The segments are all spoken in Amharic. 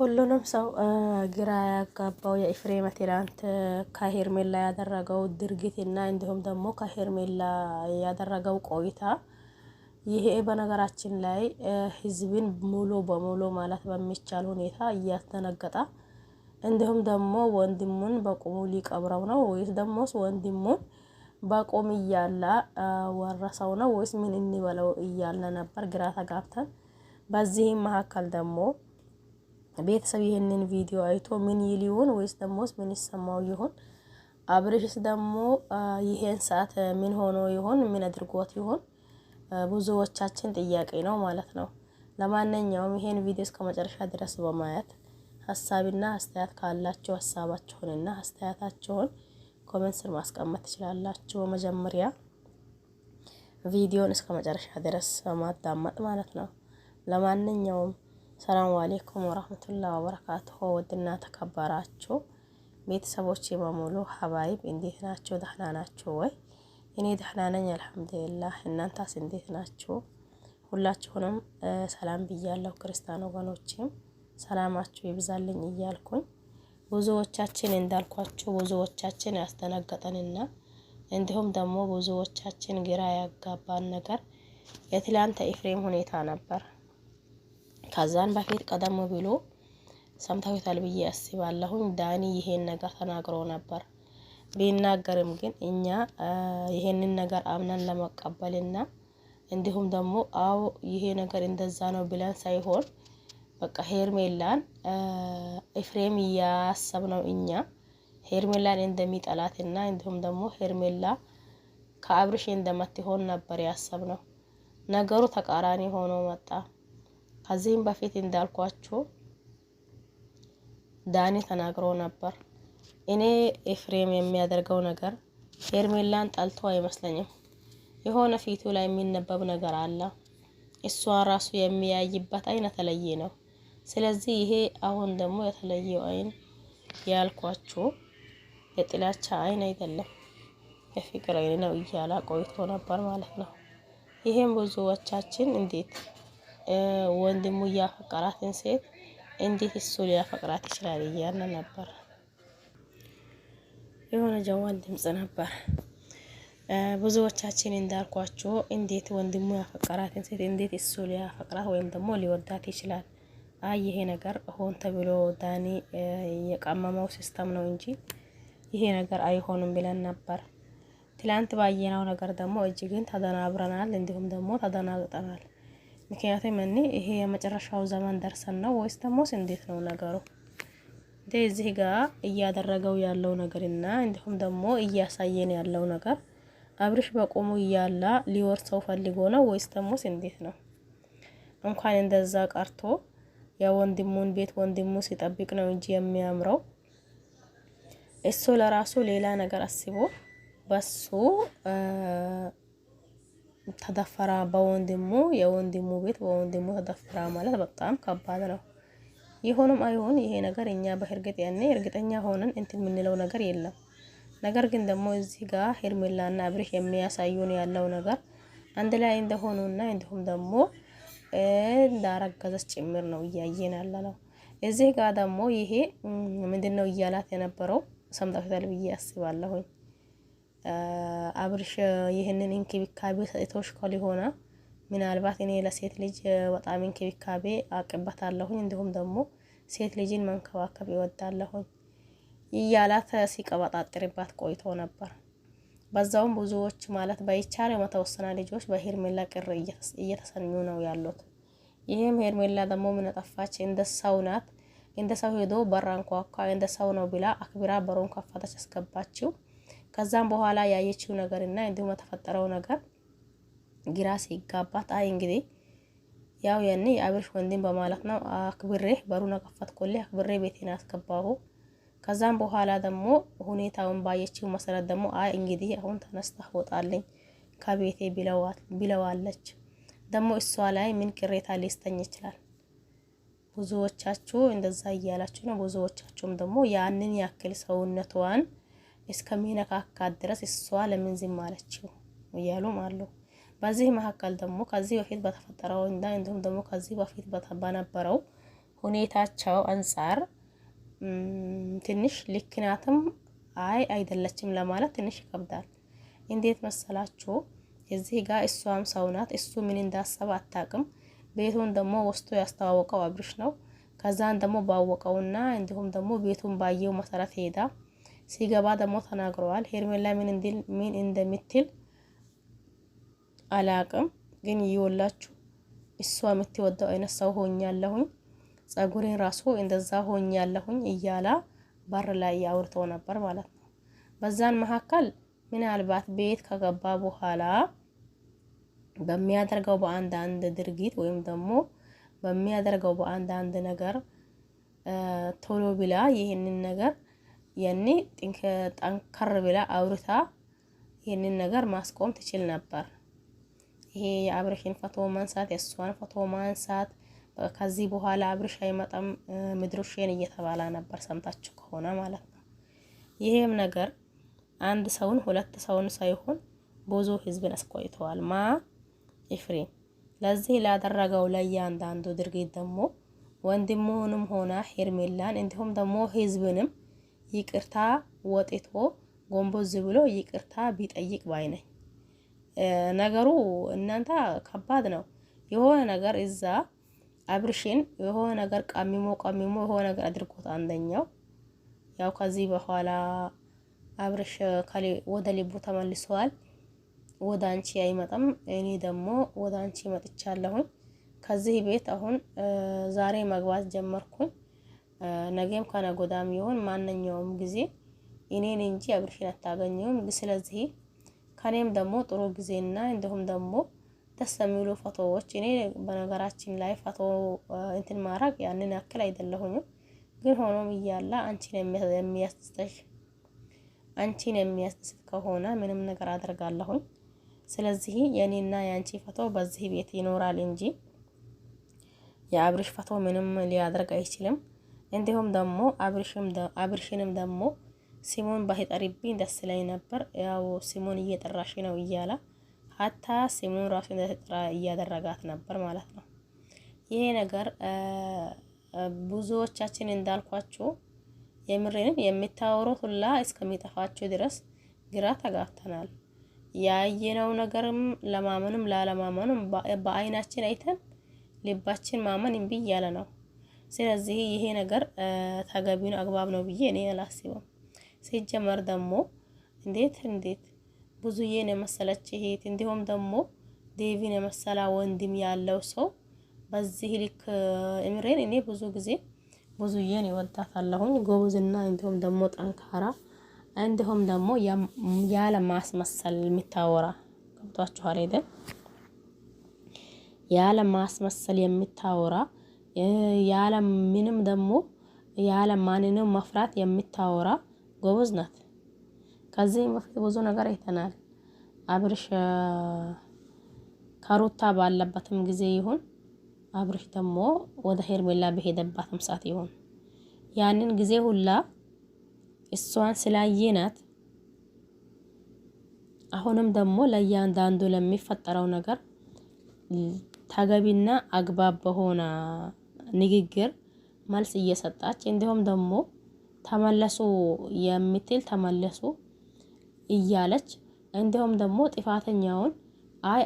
ሁሉንም ሰው ግራ ያጋባው የኤፍሬም ትላንት ከሄርሜላ ያደረገው ድርጊትና እንዲሁም ደግሞ ከሄርሜላ ያደረገው ቆይታ ይሄ በነገራችን ላይ ህዝብን ሙሉ በሙሉ ማለት በሚቻል ሁኔታ እያስደነገጠ እንዲሁም ደግሞ ወንድሙን በቁሙ ሊቀብረው ነው ወይስ ደግሞ ወንድሙን በቁም እያለ ወረሰው ነው ወይስ ምን እንበለው እያለ ነበር ግራ ተጋብተን። በዚህም መካከል ደግሞ ቤተሰብ ይሄንን ቪዲዮ አይቶ ምን ይል ይሆን ወይስ ደግሞ ምን ይሰማው ይሆን? አብርሽስ ደግሞ ይሄን ሰዓት ምን ሆኖ ይሆን? ምን አድርጎት ይሆን? ብዙዎቻችን ጥያቄ ነው ማለት ነው። ለማንኛውም ይሄን ቪዲዮ እስከ መጨረሻ ድረስ በማየት ሐሳብና አስተያየት ካላችሁ ሐሳባችሁንና አስተያየታችሁን ኮሜንት ስር ማስቀመጥ ትችላላችሁ። መጀመሪያ ቪዲዮን እስከ መጨረሻ ድረስ ማዳመጥ ማለት ነው። ለማንኛውም ሰላም አለይኩም ወራህመቱላሂ ወበረካቱሁ። ወድና ተከበራችሁ ቤተሰቦቼ በሙሉ ሀባይብ እንዴት ናችሁ? ደህና ናችሁ ወይ? እኔ ደህና ነኝ አልሐምዱሊላህ። እናንተስ እንዴት ናችሁ? ሁላችሁንም ሰላም ብያለሁ። ክርስቲያን ወገኖቼም ሰላማችሁ ይብዛልኝ እያልኩኝ ብዙዎቻችን እንዳልኳችሁ ብዙዎቻችን ያስደነገጠንና እንዲሁም ደግሞ ብዙዎቻችን ግራ ያጋባን ነገር የትላንት ኤፍሬም ሁኔታ ነበር። ከዛን በፊት ቀደም ብሎ ሰምታችኋል ብዬ አስባለሁኝ። ዳኒ ይሄን ነገር ተናግሮ ነበር። ቢናገርም ግን እኛ ይሄንን ነገር አምነን ለመቀበልና እንዲሁም ደግሞ አው ይሄ ነገር እንደዛ ነው ብለን ሳይሆን በቃ ሄርሜላን ኤፍሬም ያሰብነው እኛ ሄርሜላን እንደሚጠላትና እንዲሁም ደግሞ ሄርሜላ ከአብርሽ እንደማትሆን ነበር ያሰብነው። ነገሩ ተቃራኒ ሆኖ መጣ። ከዚህም በፊት እንዳልኳችሁ ዳኒ ተናግሮ ነበር። እኔ ኤፍሬም የሚያደርገው ነገር ሄርሜላን ጠልቶ አይመስለኝም። የሆነ ፊቱ ላይ የሚነበብ ነገር አለ። እሷ ራሱ የሚያይበት አይን የተለየ ነው። ስለዚህ ይሄ አሁን ደግሞ የተለየው አይን ያልኳችሁ የጥላቻ አይን አይደለም፣ የፍቅር አይን ነው እያለ ቆይቶ ነበር ማለት ነው። ይሄም ብዙዎቻችን እንዴት ወንድሙ ያፈቀራትን ሴት እንዴት እሱ ሊያፈቅራት ይችላል እያለ ነበር። የሆነ ጀዋል ድምጽ ነበር። ብዙዎቻችን እንዳልኳችሁ እንዴት ወንድሙ ያፈቀራትን ሴት እንዴት እሱ ሊያፈቅራት ወይም ደግሞ ሊወዳት ይችላል? ይሄ ነገር ሆን ተብሎ ዳኒ የቀመመው ሲስተም ነው እንጂ ይሄ ነገር አይሆንም ብለን ነበር። ትላንት ባየነው ነገር ደግሞ እጅግን ተደናብረናል፣ እንዲሁም ደግሞ ተደናግጠናል። ምክንያቱም ይሄ የመጨረሻው ዘመን ደርሰን ነው ወይስ ደግሞ እንዴት ነው ነገሩ? እዚህ ጋር እያደረገው ያለው ነገርና እንዲሁም ደግሞ እያሳየን ያለው ነገር አብርሽ በቆሙ እያለ ሊወርሰው ፈልጎ ነው ወይስ ደግሞ እንዴት ነው? እንኳን እንደዛ ቀርቶ የወንድሙን ቤት ወንድሙ ሲጠብቅ ነው እንጂ የሚያምረው እሱ ለራሱ ሌላ ነገር አስቦ በሱ ተደፈራ በወንድሙ የወንድሙ ቤት በወንድሙ ተደፈራ ማለት በጣም ከባድ ነው። ይሁንም አይሁን ይሄ ነገር እኛ በእርግጥ ያኔ እርግጠኛ ሆነን እንትን የምንለው ነገር የለም። ነገር ግን ደግሞ እዚህ ጋር ሄርሜላና አብርሽ የሚያሳዩን ያለው ነገር አንድ ላይ እንደሆኑና እንዲሁም ደግሞ እንዳረገዘች ጭምር ነው እያየን ያለነው። እዚህ ጋር ደግሞ ይሄ ምንድነው እያላት የነበረው ሰምታችኋል ብዬ አስባለሁኝ። አብርሽ ይሄንን እንክብካቤ ሰጥቶሽ ከሆነ ምናልባት እኔ ለሴት ልጅ በጣም እንክብካቤ አቅበታለሁኝ እንዲሁም ደግሞ ሴት ልጅን መንከባከብ ይወዳለሁኝ እያላት ሲቀባጣጥርባት ቆይቶ ነበር። በዛውም ብዙዎች ማለት ባይቻል የተወሰነ ልጆች በሄርሜላ ቅር እየተሰኙ ነው ያሉት። ይሄም ሄርሜላ ደግሞ ምን አጠፋች? እንደ ሰው ናት። እንደ ሰው ሄዶ በራን ኳኳ እንደ ሰው ነው ብላ አክብራ በሩን ከፈተች አስገባችው። ከዛም በኋላ ያየችው ነገርና እንዲሁም የተፈጠረው ነገር ግራ ሲጋባት እንግዲህ ያው ያኔ የአብርሽ ወንድም በማለት ነው አክብሬ በሩን ከፈትኩልህ አክብሬ ቤቴን አስገባሁ። ከዛም በኋላ ደግሞ ሁኔታውን ባየችው መሰረት ደግሞ እንግዲህ አሁን ተነስተህ ወጣልኝ ከቤቴ ብለዋለች። ደግሞ እሷ ላይ ምን ቅሬታ ሊስተኝ ይችላል? ብዙዎቻችሁ እንደዛ እያላችሁ ነው። ብዙዎቻችሁም ደግሞ ያንን ያክል ሰውነቷን እስከሚነካካት ድረስ እሷ ለምን ዝም አለችው እያሉም አሉ። በዚህ መካከል ደግሞ ከዚህ በፊት በተፈጠረው እንዲሁም ደግሞ ከዚህ በፊት በነበረው ሁኔታቸው አንፃር ትንሽ ልክ ናትም አይደለችም ለማለት ትንሽ ይከብዳል። እንዴት መሰላችሁ? እዚህ ጋር እሷም ሰው ናት። እሱ ምን እንዳሰበ አታውቅም። ቤቱን ደግሞ ወስቶ ያስተዋወቀው አብርሽ ነው። ከዛን ደግሞ ባወቀውና እንዲሁም ደግሞ ቤቱን ባየው መሰረት ሄዳ ሲገባ ደግሞ ተናግረዋል። ሄርሜላ ምን እንደምትል አላቅም፣ ግን ይወላችሁ እሷ የምትወደው አይነት ሰው ሆኛለሁኝ፣ ጸጉሬን ራሱ እንደዛ ሆኛለሁኝ እያላ በር ላይ ያወርተው ነበር ማለት ነው። በዛን መካከል ምናልባት ቤት ከገባ በኋላ በሚያደርገው በአንዳንድ ድርጊት ወይም ደግሞ በሚያደርገው በአንዳንድ ነገር ቶሎ ብላ ይህንን ነገር ያኔ ጠንከር ብላ አውርታ ይህንን ነገር ማስቆም ትችል ነበር። ይሄ የአብርሽን ፎቶ ማንሳት፣ የእሷን ፎቶ ማንሳት፣ ከዚህ በኋላ አብርሽ አይመጣም ምድሩሽን እየተባለ ነበር፣ ሰምታችሁ ከሆነ ማለት ነው። ይሄም ነገር አንድ ሰውን ሁለት ሰውን ሳይሆን ብዙ ህዝብን አስቆይተዋል። ኤፍሬም ለዚህ ላደረገው ለእያንዳንዱ ድርጊት ደግሞ ወንድሙንም ሆነ ሄርሜላን እንዲሁም ደግሞ ህዝብንም ይቅርታ ወጥቶ ጎንበዝ ብሎ ይቅርታ ቢጠይቅ ባይ ነኝ። ነገሩ እናንተ ከባድ ነው። የሆነ ነገር እዛ አብርሽን የሆነ ነገር ቀሚሞ የሆነ ነገር አድርጎት አንደኛው ያው ከዚህ በኋላ አብርሽ ወደ ልቡ ተመልሷል። ወደ አንቺ አይመጣም፣ እኔ ደግሞ ወደ አንቺ መጥቻለሁኝ። ከዚህ ቤት አሁን ዛሬ መግባት ጀመርኩኝ። ነገም ከነጎዳም ይሁን ማንኛውም ጊዜ እኔን እንጂ አብርሽን አታገኘውም። ስለዚህ ከኔም ደግሞ ጥሩ ጊዜና እንዲሁም ደግሞ ደስ የሚሉ ፎቶዎች እኔ በነገራችን ላይ ፎቶ እንትን ማድረግ ያንን ያክል አይደለሁኝም፣ ግን ሆኖም እያለ አንቺን የሚያስደስት ከሆነ ምንም ነገር አደርጋለሁኝ። ስለዚህ የኔና የአንቺ ፎቶ በዚህ ቤት ይኖራል እንጂ የአብርሽ ፎቶ ምንም ሊያደርግ አይችልም። እንዲሁም ደግሞ አብርሽንም ደግሞ ሲሞን ባይጠሪብኝ ደስ ላይ ነበር። ያው ሲሞን እየጠራሽ ነው እያለ ሀታ ሲሞን ራሱ እንደተጠራ እያደረጋት ነበር ማለት ነው። ይሄ ነገር ብዙዎቻችን እንዳልኳችሁ የምሬንም የምታወሩት ሁላ እስከሚጠፋችሁ ድረስ ግራ ተጋብተናል። ያየነው ነገርም ለማመንም ላለማመንም በአይናችን አይተን ልባችን ማመን እምቢ እያለ ነው። ስለዚህ ይሄ ነገር ተገቢ ነው አግባብ ነው ብዬ እኔ አላስብም። ሲጀመር ደግሞ እንዴት ብዙዬን የመሰለች እህት እንዲሁም ደግሞ ዴቪን የመሰላ ወንድም ያለው ሰው በዚህ ልክ እምሬን እኔ ብዙ ጊዜ ብዙዬን ይወዳታለሁኝ። ጎበዝና እንዲሁም ደግሞ ጠንካራ እንዲሁም ደግሞ ያለ ማስመሰል የሚታወራ ገብቷችኋል አይደል? ያለ ማስመሰል የሚታወራ ያለ ምንም ደግሞ ያለ ማንንም መፍራት የሚታወራ ጎበዝ ናት። ከዚህም በፊት ብዙ ነገር አይተናል። አብርሽ ከሩታ ባለበትም ጊዜ ይሁን አብርሽ ደግሞ ወደ ሄርሜላ በሄደባትም ሰዓት ይሁን ያንን ጊዜ ሁላ እሷን ስላየናት አሁንም ደግሞ ለእያንዳንዱ ለሚፈጠረው ነገር ተገቢና አግባብ በሆነ ንግግር መልስ እየሰጣች እንዲሁም ደግሞ ተመለሱ የምትል ተመለሱ እያለች እንዲሁም ደግሞ ጥፋተኛውን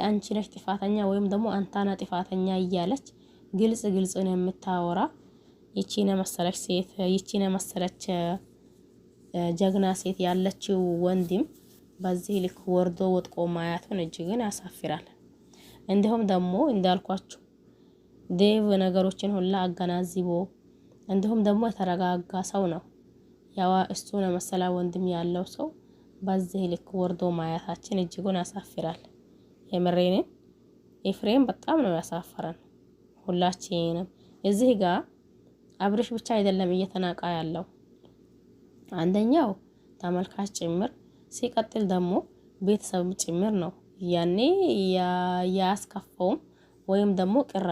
አንቺ ነሽ ጥፋተኛ ወይም ደግሞ አንታና ጥፋተኛ እያለች ግልጽ ነው የምታወራ ይቺነ መሰለች ሴት ይቺነ መሰለች ጀግና ሴት ያለችው ወንድም በዚህ ልክ ወርዶ ወጥቆ ማያቱን እጅግን ያሳፍራል። እንዲሁም ደግሞ እንዳልኳችሁ ዴቭ ነገሮችን ሁላ አገናዝቦ እንዲሁም ደግሞ የተረጋጋ ሰው ነው። ያው እሱን መሰላ ወንድም ያለው ሰው በዚህ ልክ ወርዶ ማያታችን እጅጉን ያሳፍራል። የምሬን ኤፍሬም በጣም ነው ያሳፈረን ሁላችንም። እዚህ ጋር አብርሽ ብቻ አይደለም እየተናቃ ያለው አንደኛው ተመልካች ጭምር ሲቀጥል ደግሞ ቤተሰብ ጭምር ነው። ያኔ ያስከፋውም ወይም ደግሞ ቅር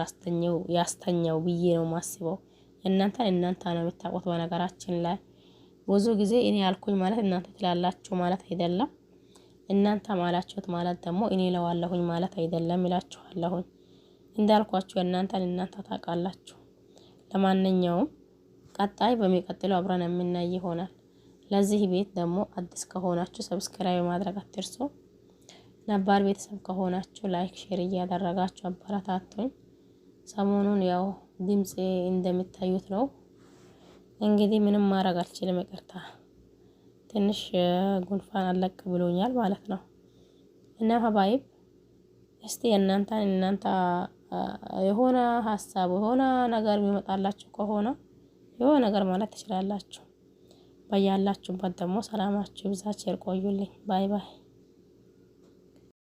ያስተኛው ብዬ ነው ማስበው። እናንተ ነው የምታውቁት። በነገራችን ላይ ብዙ ጊዜ እኔ ያልኩኝ ማለት እናንተ ትላላችሁ ማለት አይደለም። እናንተ ማላችሁት ማለት ደግሞ እኔ ለዋለሁኝ ማለት አይደለም እላችኋለሁኝ። እንዳልኳችሁ እናንተ ታውቃላችሁ። ለማንኛውም ቀጣይ በሚቀጥለው አብረን የምናይ ይሆናል። ለዚህ ቤት ደግሞ አዲስ ከሆናችሁ ሰብስክራይብ ማድረግ አትርሱ። ነባር ቤተሰብ ከሆናችሁ ላይክ ሼር እያደረጋችሁ አበረታቱኝ። ሰሞኑን ያው ድምጼ እንደምታዩት ነው። እንግዲህ ምንም ማድረግ አልችልም፣ ይቅርታ። ትንሽ ጉንፋን አለቅ ብሎኛል ማለት ነው። እና ሀባይብ እስቲ እናንተ የሆነ ሀሳብ የሆነ ነገር የሚመጣላችሁ ከሆነ የሆነ ነገር ማለት ትችላላችሁ። በያላችሁበት ደግሞ ሰላማችሁ ይብዛ። ቸር ቆዩልኝ። ባይ ባይ።